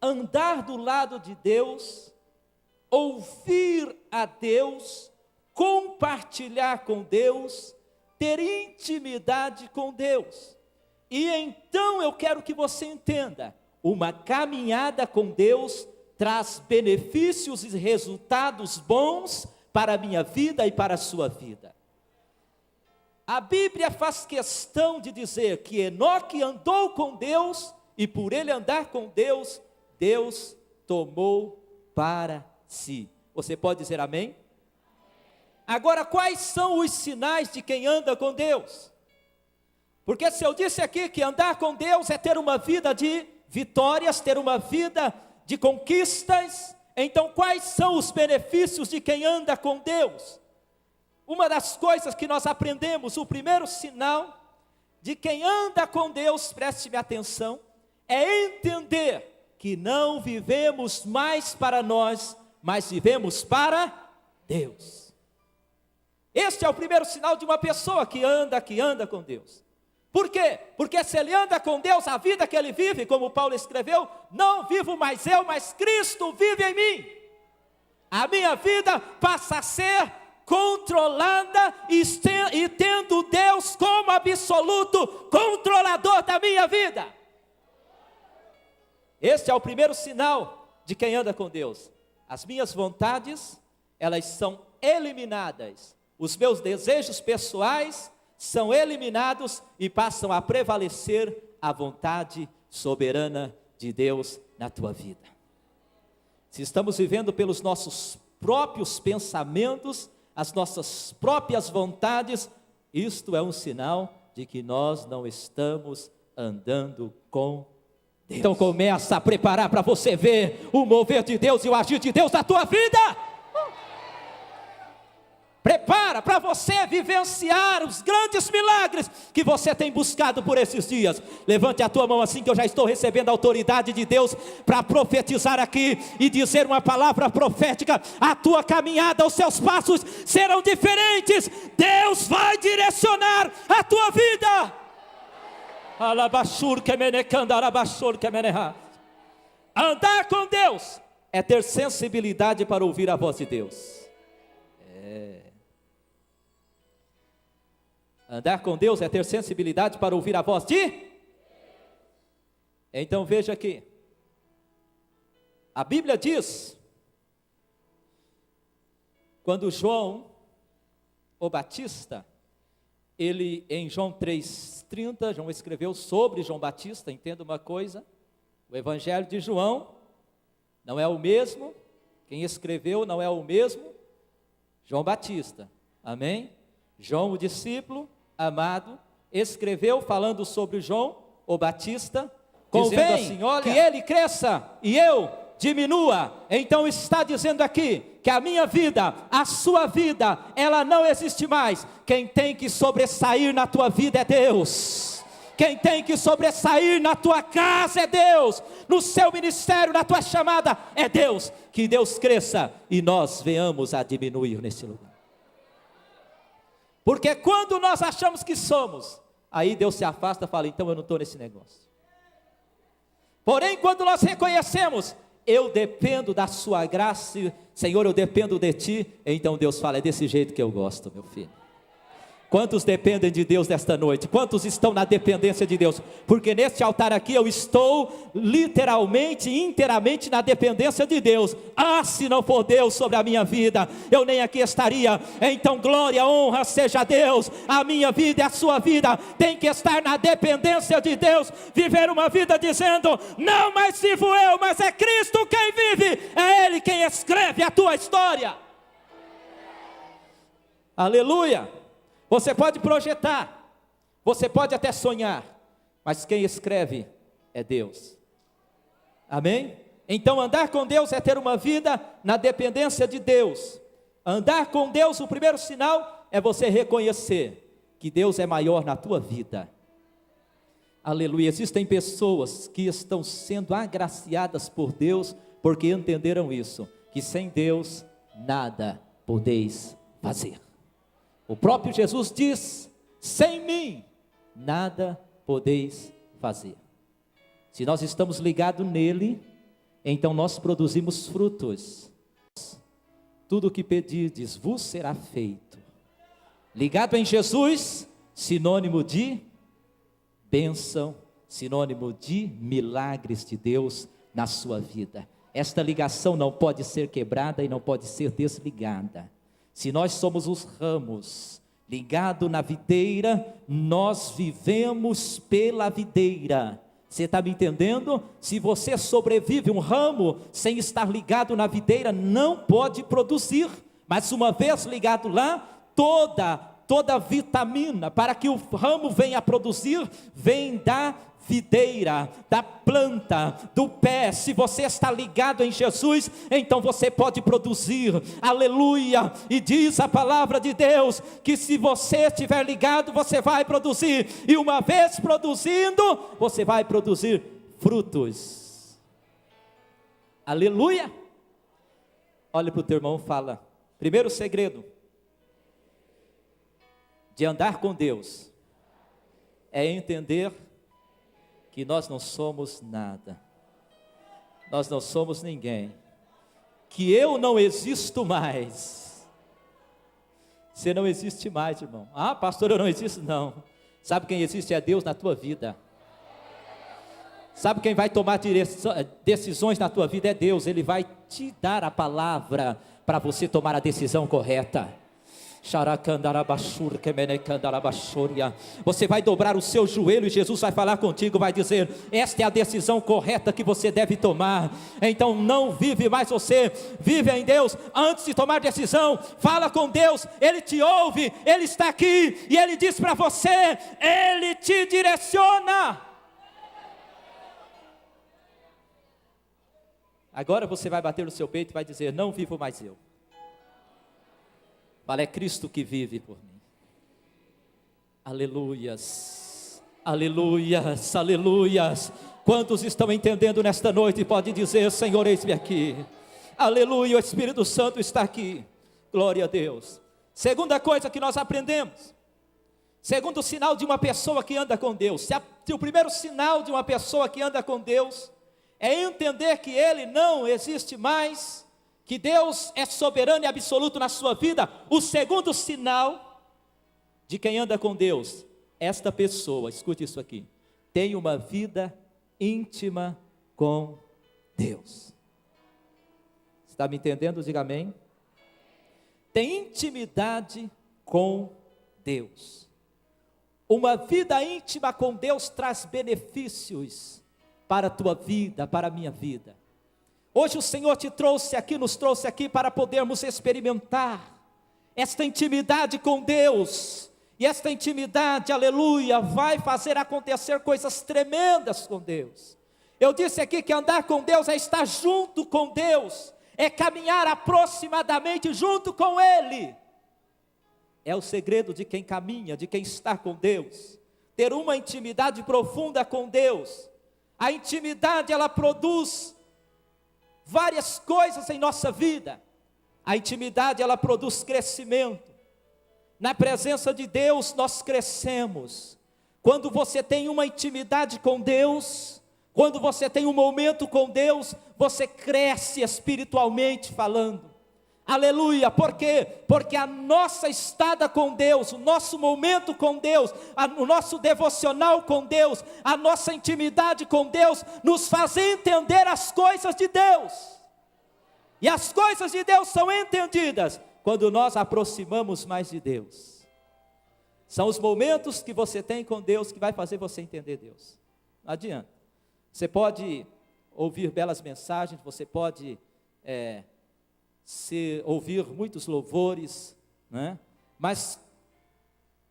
andar do lado de Deus, ouvir a Deus, compartilhar com Deus, ter intimidade com Deus. E então eu quero que você entenda, uma caminhada com Deus traz benefícios e resultados bons para a minha vida e para a sua vida. A Bíblia faz questão de dizer que Enoque andou com Deus, e por ele andar com Deus, Deus tomou para si. Você pode dizer amém? Agora, quais são os sinais de quem anda com Deus? Porque se eu disse aqui que andar com Deus é ter uma vida de vitórias, ter uma vida de conquistas, então quais são os benefícios de quem anda com Deus? Uma das coisas que nós aprendemos, o primeiro sinal de quem anda com Deus, preste-me atenção, é entender que não vivemos mais para nós, mas vivemos para Deus. Este é o primeiro sinal de uma pessoa que anda com Deus. Por quê? Porque se ele anda com Deus, a vida que ele vive, como Paulo escreveu, não vivo mais eu, mas Cristo vive em mim. A minha vida passa a ser controlada e tendo Deus como absoluto controlador da minha vida. Este é o primeiro sinal de quem anda com Deus. As minhas vontades, elas são eliminadas. Os meus desejos pessoais são eliminados e passam a prevalecer a vontade soberana de Deus na tua vida. Se estamos vivendo pelos nossos próprios pensamentos, as nossas próprias vontades, isto é um sinal de que nós não estamos andando com Deus. Então começa a preparar para você ver o mover de Deus e o agir de Deus na tua vida. Prepara para você vivenciar os grandes milagres que você tem buscado por esses dias. Levante a tua mão assim, que eu já estou recebendo a autoridade de Deus para profetizar aqui e dizer uma palavra profética. A tua caminhada, os seus passos serão diferentes. Deus vai direcionar a tua vida. Andar com Deus é ter sensibilidade para ouvir a voz de Deus. Andar com Deus é ter sensibilidade para ouvir a voz de... Então veja aqui, a Bíblia diz, quando João, o Batista, ele em João 3,30, João escreveu sobre João Batista, entenda uma coisa, o Evangelho de João não é o mesmo, quem escreveu não é o mesmo, João Batista, amém? João, o discípulo amado, escreveu falando sobre João, o Batista, convém assim, olha, que ele cresça e eu diminua. Então está dizendo aqui que a minha vida, a sua vida, ela não existe mais. Quem tem que sobressair na tua vida é Deus. Quem tem que sobressair na tua casa é Deus. No seu ministério, na tua chamada é Deus. Que Deus cresça e nós venhamos a diminuir nesse lugar. Porque quando nós achamos que somos, aí Deus se afasta e fala, então eu não estou nesse negócio. Porém, quando nós reconhecemos, eu dependo da sua graça, Senhor, eu dependo de ti, então Deus fala, é desse jeito que eu gosto, meu filho. Quantos dependem de Deus nesta noite? Quantos estão na dependência de Deus? Porque neste altar aqui eu estou literalmente, inteiramente na dependência de Deus. Ah, se não for Deus sobre a minha vida, eu nem aqui estaria. Então glória, honra seja a Deus. A minha vida e a sua vida tem que estar na dependência de Deus. Viver uma vida dizendo, não mais vivo eu, mas é Cristo quem vive. É Ele quem escreve a tua história. Aleluia. Você pode projetar, você pode até sonhar, mas quem escreve é Deus. Amém? Então andar com Deus é ter uma vida na dependência de Deus. Andar com Deus, o primeiro sinal é você reconhecer que Deus é maior na tua vida. Aleluia. Existem pessoas que estão sendo agraciadas por Deus porque entenderam isso, que sem Deus nada podeis fazer. O próprio Jesus diz, sem mim nada podeis fazer. Se nós estamos ligados nele, então nós produzimos frutos. Tudo o que pedirdes vos será feito. Ligado em Jesus, sinônimo de bênção, sinônimo de milagres de Deus na sua vida. Esta ligação não pode ser quebrada e não pode ser desligada. Se nós somos os ramos, ligado na videira, nós vivemos pela videira. Você está me entendendo? Se você sobrevive um ramo sem estar ligado na videira, não pode produzir. Mas uma vez ligado lá, toda vitamina para que o ramo venha a produzir, vem da videira, da planta, do pé. Se você está ligado em Jesus, então você pode produzir, aleluia. E diz a palavra de Deus, que se você estiver ligado, você vai produzir, e uma vez produzindo, você vai produzir frutos, aleluia. Olha para o teu irmão e fala: primeiro segredo de andar com Deus é entender que nós não somos nada, nós não somos ninguém, que eu não existo mais. Você não existe mais, irmão. Ah, pastor, eu não existo, não. Sabe quem existe é Deus na tua vida. Sabe quem vai tomar decisões na tua vida é Deus. Ele vai te dar a palavra para você tomar a decisão correta. Você vai dobrar o seu joelho e Jesus vai falar contigo, vai dizer: esta é a decisão correta que você deve tomar. Então não vive mais você, vive em Deus. Antes de tomar decisão, fala com Deus, Ele te ouve, Ele está aqui e Ele diz para você, Ele te direciona. Agora você vai bater no seu peito e vai dizer: não vivo mais eu. Fala: é Cristo que vive por mim. Aleluias, aleluias, aleluias. Quantos estão entendendo nesta noite e pode dizer: Senhor, eis-me aqui. Aleluia, o Espírito Santo está aqui. Glória a Deus. Segunda coisa que nós aprendemos, segundo sinal de uma pessoa que anda com Deus. Se o primeiro sinal de uma pessoa que anda com Deus é entender que Ele não existe mais, que Deus é soberano e absoluto na sua vida. O segundo sinal de quem anda com Deus, esta pessoa, escute isso aqui, tem uma vida íntima com Deus. Está me entendendo? Diga amém. Tem intimidade com Deus. Uma vida íntima com Deus traz benefícios para a tua vida, para a minha vida. Hoje o Senhor nos trouxe aqui para podermos experimentar esta intimidade com Deus. E esta intimidade, aleluia, vai fazer acontecer coisas tremendas com Deus. Eu disse aqui que andar com Deus é estar junto com Deus, é caminhar aproximadamente junto com Ele. É o segredo de quem caminha, de quem está com Deus. Ter uma intimidade profunda com Deus. A intimidade, ela produz várias coisas em nossa vida. A intimidade, ela produz crescimento. Na presença de Deus nós crescemos. Quando você tem uma intimidade com Deus, quando você tem um momento com Deus, você cresce espiritualmente falando. Aleluia, por quê? Porque a nossa estada com Deus, o nosso momento com Deus, o nosso devocional com Deus, a nossa intimidade com Deus, nos faz entender as coisas de Deus. E as coisas de Deus são entendidas quando nós aproximamos mais de Deus. São os momentos que você tem com Deus que vai fazer você entender Deus. Não adianta. Você pode ouvir belas mensagens, você pode ouvir muitos louvores, né? Mas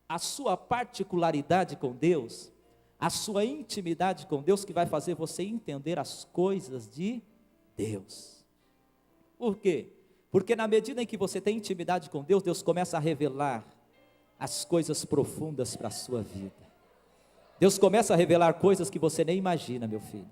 a sua particularidade com Deus, a sua intimidade com Deus, que vai fazer você entender as coisas de Deus. Por quê? Porque na medida em que você tem intimidade com Deus, Deus começa a revelar as coisas profundas para a sua vida. Deus começa a revelar coisas que você nem imagina, meu filho.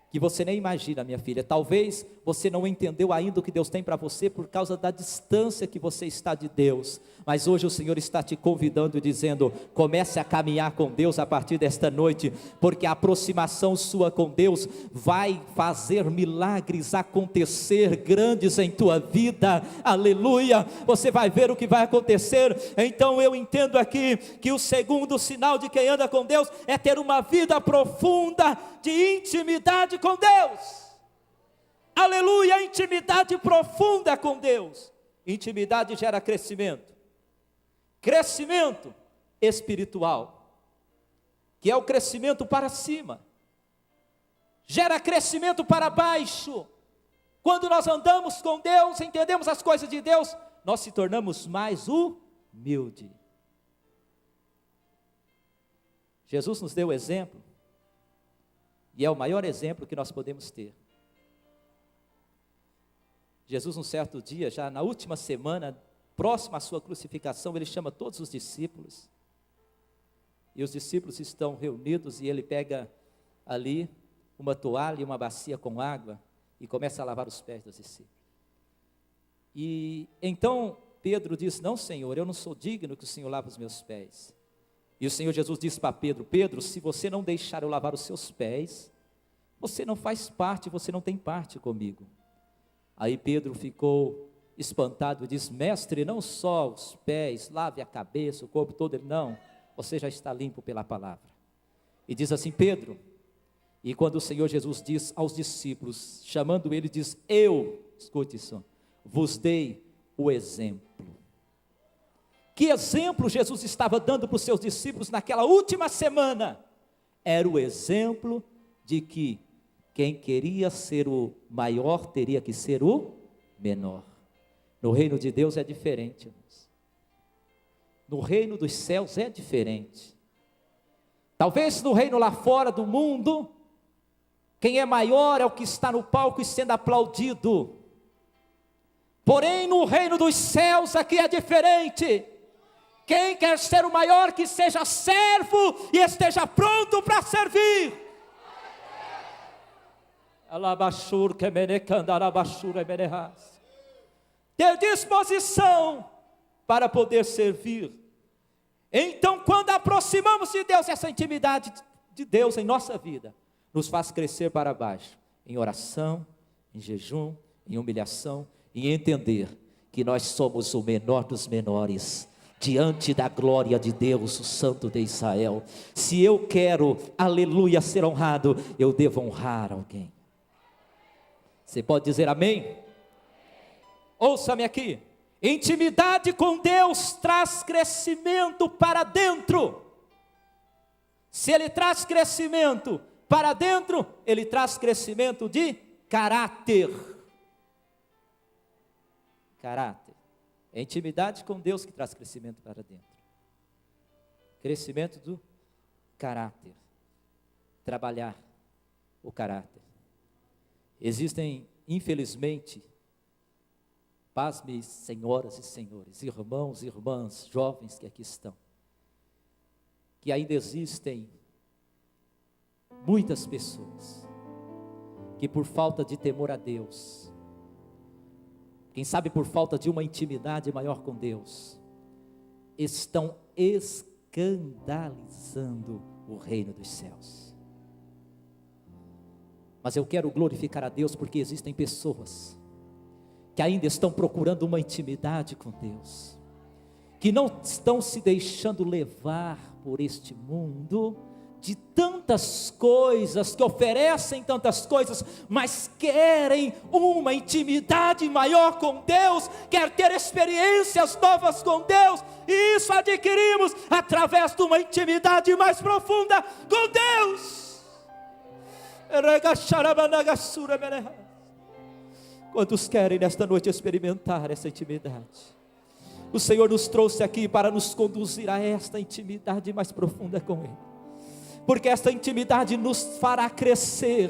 que você nem imagina, minha filha. Talvez você não entendeu ainda o que Deus tem para você por causa da distância que você está de Deus, mas hoje o Senhor está te convidando e dizendo: comece a caminhar com Deus a partir desta noite, porque a aproximação sua com Deus vai fazer milagres acontecer grandes em tua vida. Aleluia, você vai ver o que vai acontecer. Então eu entendo aqui que o segundo sinal de quem anda com Deus é ter uma vida profunda de intimidade com Deus. Aleluia, intimidade profunda com Deus. Intimidade gera crescimento. Crescimento espiritual, que é o crescimento para cima, gera crescimento para baixo. Quando nós andamos com Deus, entendemos as coisas de Deus, nós se tornamos mais humildes. Jesus nos deu exemplo, e é o maior exemplo que nós podemos ter. Jesus, um certo dia, já na última semana, próximo à sua crucificação, ele chama todos os discípulos, e os discípulos estão reunidos, e ele pega ali uma toalha e uma bacia com água, e começa a lavar os pés dos discípulos. E então Pedro diz: não, Senhor, eu não sou digno que o Senhor lave os meus pés. E o Senhor Jesus disse para Pedro: Pedro, se você não deixar eu lavar os seus pés, você não faz parte, você não tem parte comigo. Aí Pedro ficou espantado e diz: mestre, não só os pés, lave a cabeça, o corpo todo. Ele: não, você já está limpo pela palavra. E diz assim: Pedro, e quando o Senhor Jesus diz aos discípulos, chamando ele, diz: eu, escute isso, vos dei o exemplo. Que exemplo Jesus estava dando para os seus discípulos naquela última semana? Era o exemplo de que quem queria ser o maior teria que ser o menor. No reino de Deus é diferente, irmãos. No reino dos céus é diferente. Talvez no reino lá fora do mundo, quem é maior é o que está no palco e sendo aplaudido. Porém no reino dos céus aqui é diferente. Quem quer ser o maior, que seja servo e esteja pronto para servir. Ter disposição para poder servir. Então, quando aproximamos de Deus, essa intimidade de Deus em nossa vida nos faz crescer para baixo, em oração, em jejum, em humilhação, e entender que nós somos o menor dos menores diante da glória de Deus, o Santo de Israel. Se eu quero, aleluia, ser honrado, eu devo honrar alguém. Você pode dizer amém? Ouça-me aqui. Intimidade com Deus traz crescimento para dentro. Se Ele traz crescimento para dentro, Ele traz crescimento de caráter. Caráter. É intimidade com Deus que traz crescimento para dentro. Crescimento do caráter. Trabalhar o caráter. Existem, infelizmente, pasme, senhoras e senhores, irmãos e irmãs, jovens que aqui estão, que ainda existem muitas pessoas que, por falta de temor a Deus, quem sabe por falta de uma intimidade maior com Deus, estão escandalizando o reino dos céus. Mas eu quero glorificar a Deus, porque existem pessoas que ainda estão procurando uma intimidade com Deus, que não estão se deixando levar por este mundo, de tantas coisas, que oferecem tantas coisas, mas querem uma intimidade maior com Deus, quer ter experiências novas com Deus, e isso adquirimos através de uma intimidade mais profunda com Deus. Quantos querem nesta noite experimentar essa intimidade? O Senhor nos trouxe aqui para nos conduzir a esta intimidade mais profunda com Ele, porque esta intimidade nos fará crescer,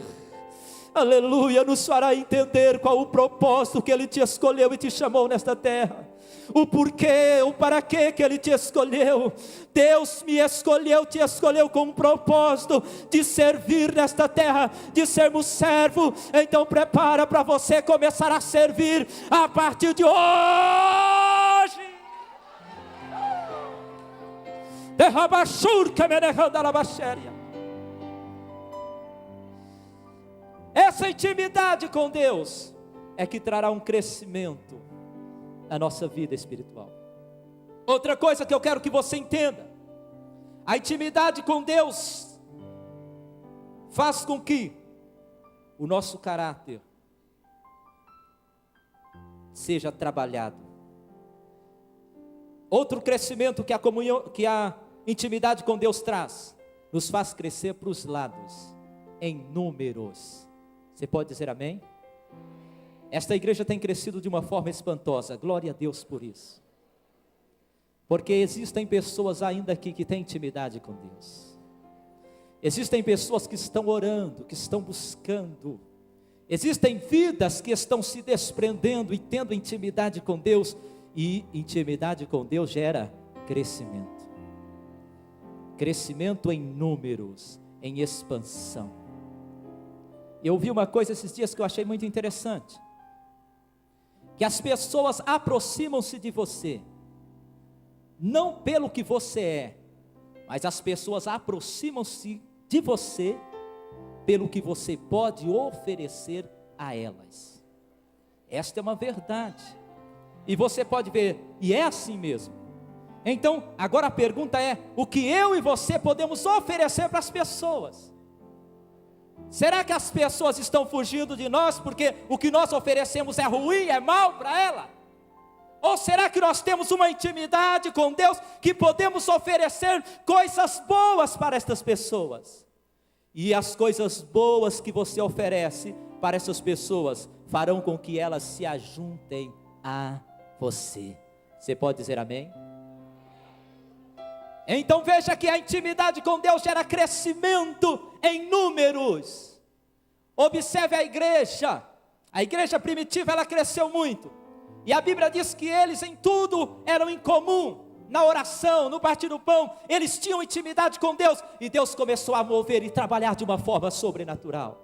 aleluia, nos fará entender qual o propósito que Ele te escolheu e te chamou nesta terra. o porquê, o para quê que Ele te escolheu. Deus me escolheu, te escolheu com um propósito de servir nesta terra, de sermos servo. Então prepara para você começar a servir a partir de hoje. Essa intimidade com Deus é que trará um crescimento na nossa vida espiritual. Outra coisa que eu quero que você entenda: a intimidade com Deus faz com que o nosso caráter seja trabalhado. Outro crescimento que a comunhão, que a intimidade com Deus traz, nos faz crescer para os lados, em números. Você pode dizer amém? Esta igreja tem crescido de uma forma espantosa, glória a Deus por isso. Porque existem pessoas ainda aqui que têm intimidade com Deus. Existem pessoas que estão orando, que estão buscando. Existem vidas que estão se desprendendo e tendo intimidade com Deus. E intimidade com Deus gera crescimento. Crescimento em números, em expansão. Eu ouvi uma coisa esses dias que eu achei muito interessante. Que as pessoas aproximam-se de você, não pelo que você é, mas as pessoas aproximam-se de você pelo que você pode oferecer a elas. Esta é uma verdade. E você pode ver, e é assim mesmo. Então, agora a pergunta é: o que eu e você podemos oferecer para as pessoas? Será que as pessoas estão fugindo de nós porque o que nós oferecemos é ruim, é mal para ela? Ou será que nós temos uma intimidade com Deus que podemos oferecer coisas boas para estas pessoas? E as coisas boas que você oferece para essas pessoas farão com que elas se ajuntem a você. Você pode dizer amém? Então veja que a intimidade com Deus gera crescimento em números. Observe a igreja primitiva, ela cresceu muito. E a Bíblia diz que eles em tudo eram em comum, na oração, no partir do pão, eles tinham intimidade com Deus. E Deus começou a mover e trabalhar de uma forma sobrenatural.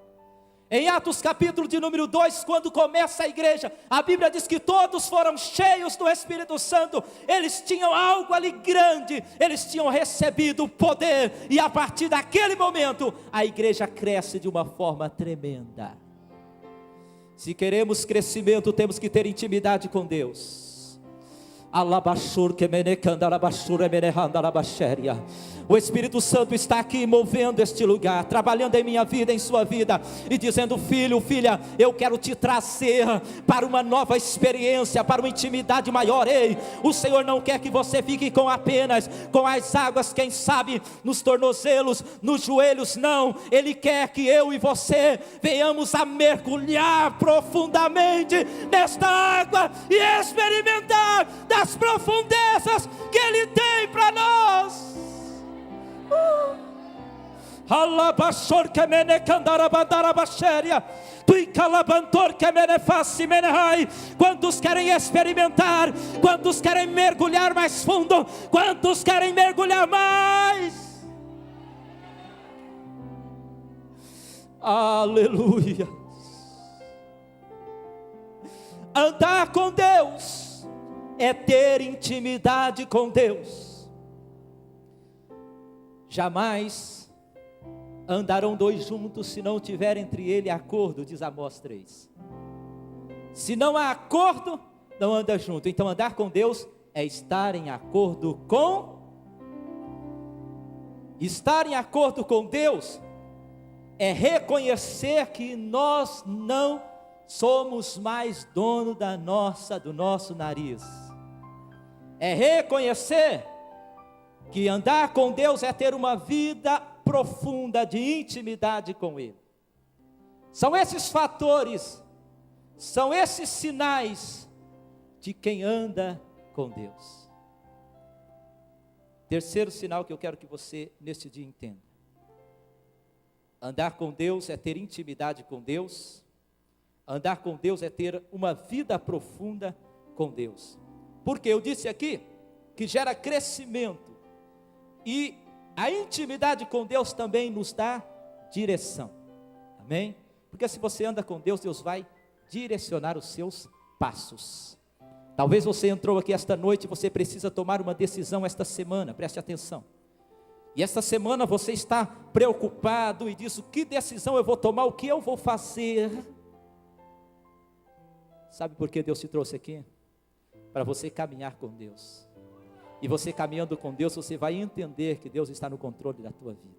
Em Atos capítulo de número 2, quando começa a igreja, a Bíblia diz que todos foram cheios do Espírito Santo. Eles tinham algo ali grande, eles tinham recebido poder. E a partir daquele momento, a igreja cresce de uma forma tremenda. Se queremos crescimento, temos que ter intimidade com Deus. O Espírito Santo está aqui movendo este lugar, trabalhando em minha vida, em sua vida, e dizendo: filho, filha, eu quero te trazer para uma nova experiência, para uma intimidade maior. Ei, o Senhor não quer que você fique apenas com as águas, quem sabe nos tornozelos, nos joelhos, não. Ele quer que eu e você venhamos a mergulhar profundamente nesta água e experimentar das profundezas que Ele tem para nós. Quantos querem experimentar? Quantos querem mergulhar mais fundo? Quantos querem mergulhar mais? Aleluia. Andar com Deus é ter intimidade com Deus. Jamais andarão dois juntos se não tiver entre ele acordo, diz Amós 3. Se não há acordo, não anda junto. Então andar com Deus é estar em acordo com. Estar em acordo com Deus é reconhecer que nós não somos mais dono do nosso nariz. É reconhecer que andar com Deus é ter uma vida profunda de intimidade com Ele. São esses fatores, são esses sinais de quem anda com Deus. Terceiro sinal que eu quero que você neste dia entenda: andar com Deus é ter intimidade com Deus. Andar com Deus é ter uma vida profunda com Deus. Porque eu disse aqui que gera crescimento. E a intimidade com Deus também nos dá direção. Amém? Porque se você anda com Deus, Deus vai direcionar os seus passos. Talvez você entrou aqui esta noite e você precisa tomar uma decisão esta semana, preste atenção. E esta semana você está preocupado e diz: que decisão eu vou tomar, o que eu vou fazer? Sabe por que Deus te trouxe aqui? Para você caminhar com Deus. E você caminhando com Deus, você vai entender que Deus está no controle da tua vida.